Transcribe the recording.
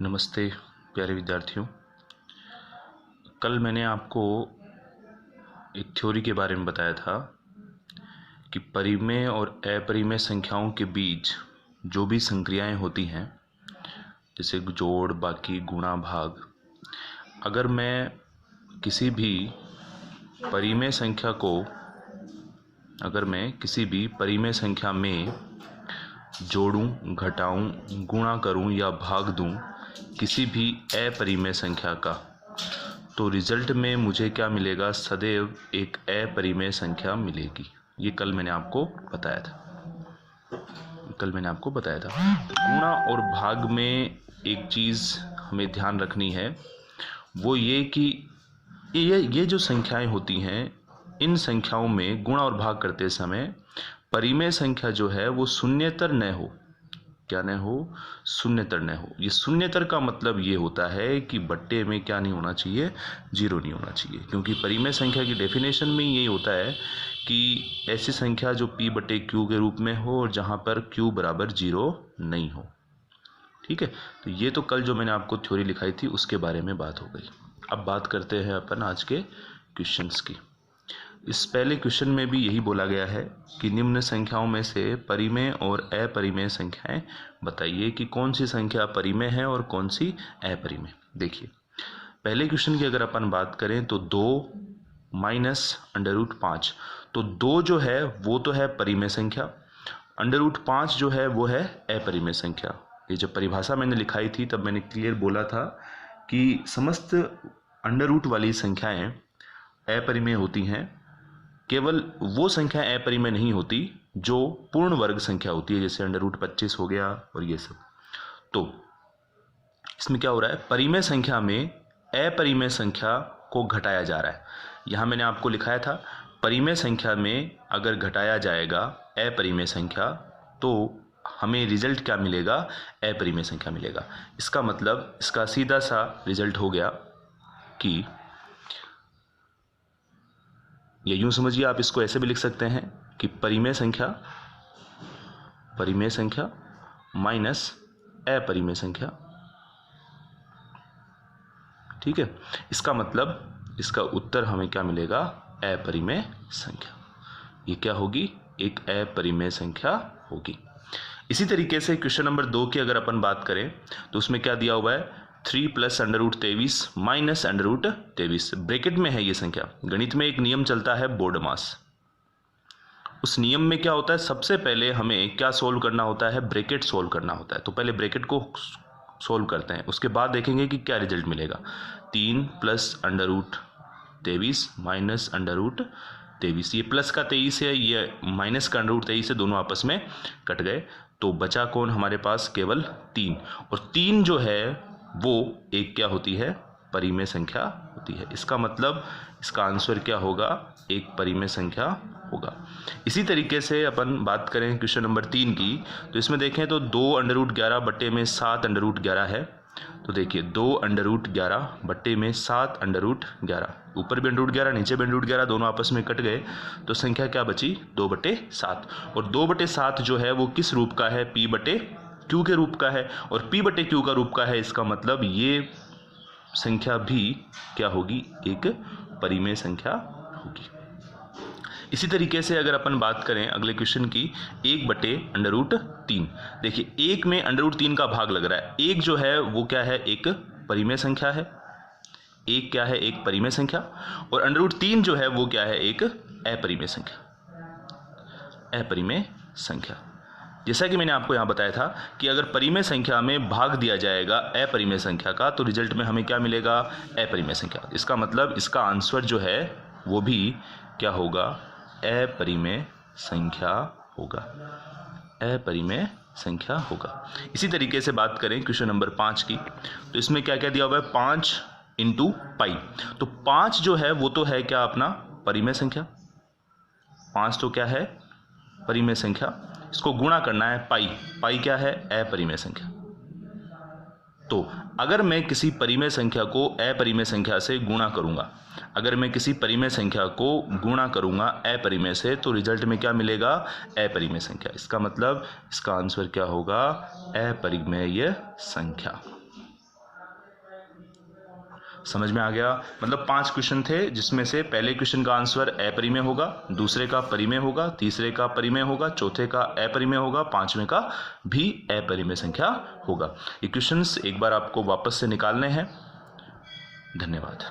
नमस्ते प्यारे विद्यार्थियों। कल मैंने आपको एक थ्योरी के बारे में बताया था कि परिमेय और अपरिमेय संख्याओं के बीच जो भी संक्रियाएं होती हैं, जैसे जोड़, बाकी, गुणा, भाग, अगर मैं किसी भी परिमेय संख्या में जोड़ूं, घटाऊं, गुणा करूं या भाग दूं किसी भी अपरिमेय संख्या का, तो रिजल्ट में मुझे क्या मिलेगा? सदैव एक अपरिमेय संख्या मिलेगी। ये कल मैंने आपको बताया था। गुणा और भाग में एक चीज़ हमें ध्यान रखनी है, वो ये कि ये जो संख्याएं होती हैं, इन संख्याओं में गुणा और भाग करते समय परिमेय संख्या जो है वो शून्येतर न हो। क्या न हो? शून्येतर न हो। ये शून्येतर का मतलब ये होता है कि बट्टे में क्या नहीं होना चाहिए? जीरो नहीं होना चाहिए, क्योंकि परिमेय संख्या की डेफिनेशन में यही होता है कि ऐसी संख्या जो p बटे q के रूप में हो और जहाँ पर q बराबर जीरो नहीं हो। ठीक है, तो ये तो कल जो मैंने आपको थ्योरी लिखाई थी उसके बारे में बात हो गई। अब बात करते हैं अपन आज के क्वेश्चंस की। इस पहले क्वेश्चन में भी यही बोला गया है कि निम्न संख्याओं में से परिमेय और अपरिमेय संख्याएं बताइए कि कौन सी संख्या परिमेय है और कौन सी अपरिमेय। देखिए, पहले क्वेश्चन की अगर अपन बात करें तो 2 माइनस √5, तो 2 जो है वो तो है परिमेय संख्या, √5 जो है वो है अपरिमेय संख्या। ये जब परिभाषा मैंने लिखाई थी तब मैंने क्लियर बोला था कि समस्त अंडर वाली संख्याएं अपरिमेय होती हैं, केवल वो संख्या अपरिमेय नहीं होती जो पूर्ण वर्ग संख्या होती है, जैसे √25 हो गया और ये सब। तो इसमें क्या हो रहा है? परिमेय संख्या में अपरिमेय संख्या को घटाया जा रहा है। यहाँ मैंने आपको लिखाया था, परिमेय संख्या में अगर घटाया जाएगा अपरिमेय संख्या तो हमें रिजल्ट क्या मिलेगा? अपरिमेय संख्या मिलेगा। इसका मतलब इसका सीधा सा रिजल्ट हो गया कि ये यूं समझिए, आप इसको ऐसे भी लिख सकते हैं कि परिमेय संख्या माइनस अपरिमेय संख्या। ठीक है, इसका मतलब इसका उत्तर हमें क्या मिलेगा? अपरिमेय संख्या। ये क्या होगी? एक अपरिमेय संख्या होगी। इसी तरीके से क्वेश्चन नंबर 2 की अगर अपन बात करें तो उसमें क्या दिया हुआ है? 3 प्लस √23 माइनस √23। ब्रैकेट में है ये संख्या। गणित में एक नियम चलता है बोर्डमास। उस नियम में क्या होता है? सबसे पहले हमें क्या सोल्व करना होता है? ब्रैकेट सोल्व करना होता है। तो पहले ब्रैकेट को सोल्व करते हैं, उसके बाद देखेंगे कि क्या रिजल्ट मिलेगा। 3 प्लस √23 माइनस √23, ये प्लस का 23 है, ये माइनस का √23 है, दोनों आपस में कट गए, तो बचा कौन हमारे पास? केवल 3। और 3 जो है वो एक क्या होती है? परिमेय संख्या होती है। इसका मतलब इसका आंसर क्या होगा? एक परिमेय संख्या होगा। इसी तरीके से अपन बात करें क्वेश्चन नंबर 3 की, तो इसमें देखें तो 2√11 बट्टे में 7√11 है। तो देखिए, 2√11 बट्टे में 7√11, ऊपर भी √11 नीचे भी √11, दोनों आपस में कट गए, तो संख्या क्या बची? 2/7। और 2/7 जो है वो किस रूप का है? p बटे q के रूप का है, और p बटे q का रूप का है। इसका मतलब ये संख्या भी क्या होगी? एक परिमेय संख्या होगी। इसी तरीके से अगर अपन बात करें अगले क्वेश्चन की, 1/√3, देखिए 1 में √3 का भाग लग रहा है। 1 जो है वो क्या है? एक परिमेय संख्या है। 1 क्या है? एक परिमेय संख्या। और √3 जो है वो क्या है? एक अपरिमेय संख्या। जैसा कि मैंने आपको यहाँ बताया था कि अगर परिमेय संख्या में भाग दिया जाएगा अपरिमेय संख्या का, तो रिजल्ट में हमें क्या मिलेगा? अपरिमेय संख्या। इसका मतलब इसका आंसर जो है वो भी क्या होगा? अपरिमेय संख्या होगा। अपरिमेय संख्या होगा। इसी तरीके से बात करें क्वेश्चन नंबर 5 की, तो इसमें क्या क्या दिया हुआ है? 5 × पाई। तो 5 जो है वो तो है क्या? अपना परिमेय संख्या। 5 तो क्या है? परिमेय संख्या। इसको गुणा करना है पाई क्या है? अपरिमेय संख्या। तो अगर मैं किसी परिमेय संख्या को अपरिमेय संख्या से गुणा करूंगा, अपरिमेय से, तो रिजल्ट में क्या मिलेगा? अपरिमेय संख्या। इसका मतलब इसका आंसर क्या होगा? अपरिमेय संख्या। समझ में आ गया? मतलब 5 क्वेश्चन थे, जिसमें से पहले क्वेश्चन का आंसर अपरिमेय होगा, दूसरे का परिमेय होगा, तीसरे का परिमेय होगा, चौथे का अपरिमेय होगा, पांचवें का भी अपरिमेय संख्या होगा। ये क्वेश्चंस एक बार आपको वापस से निकालने हैं। धन्यवाद।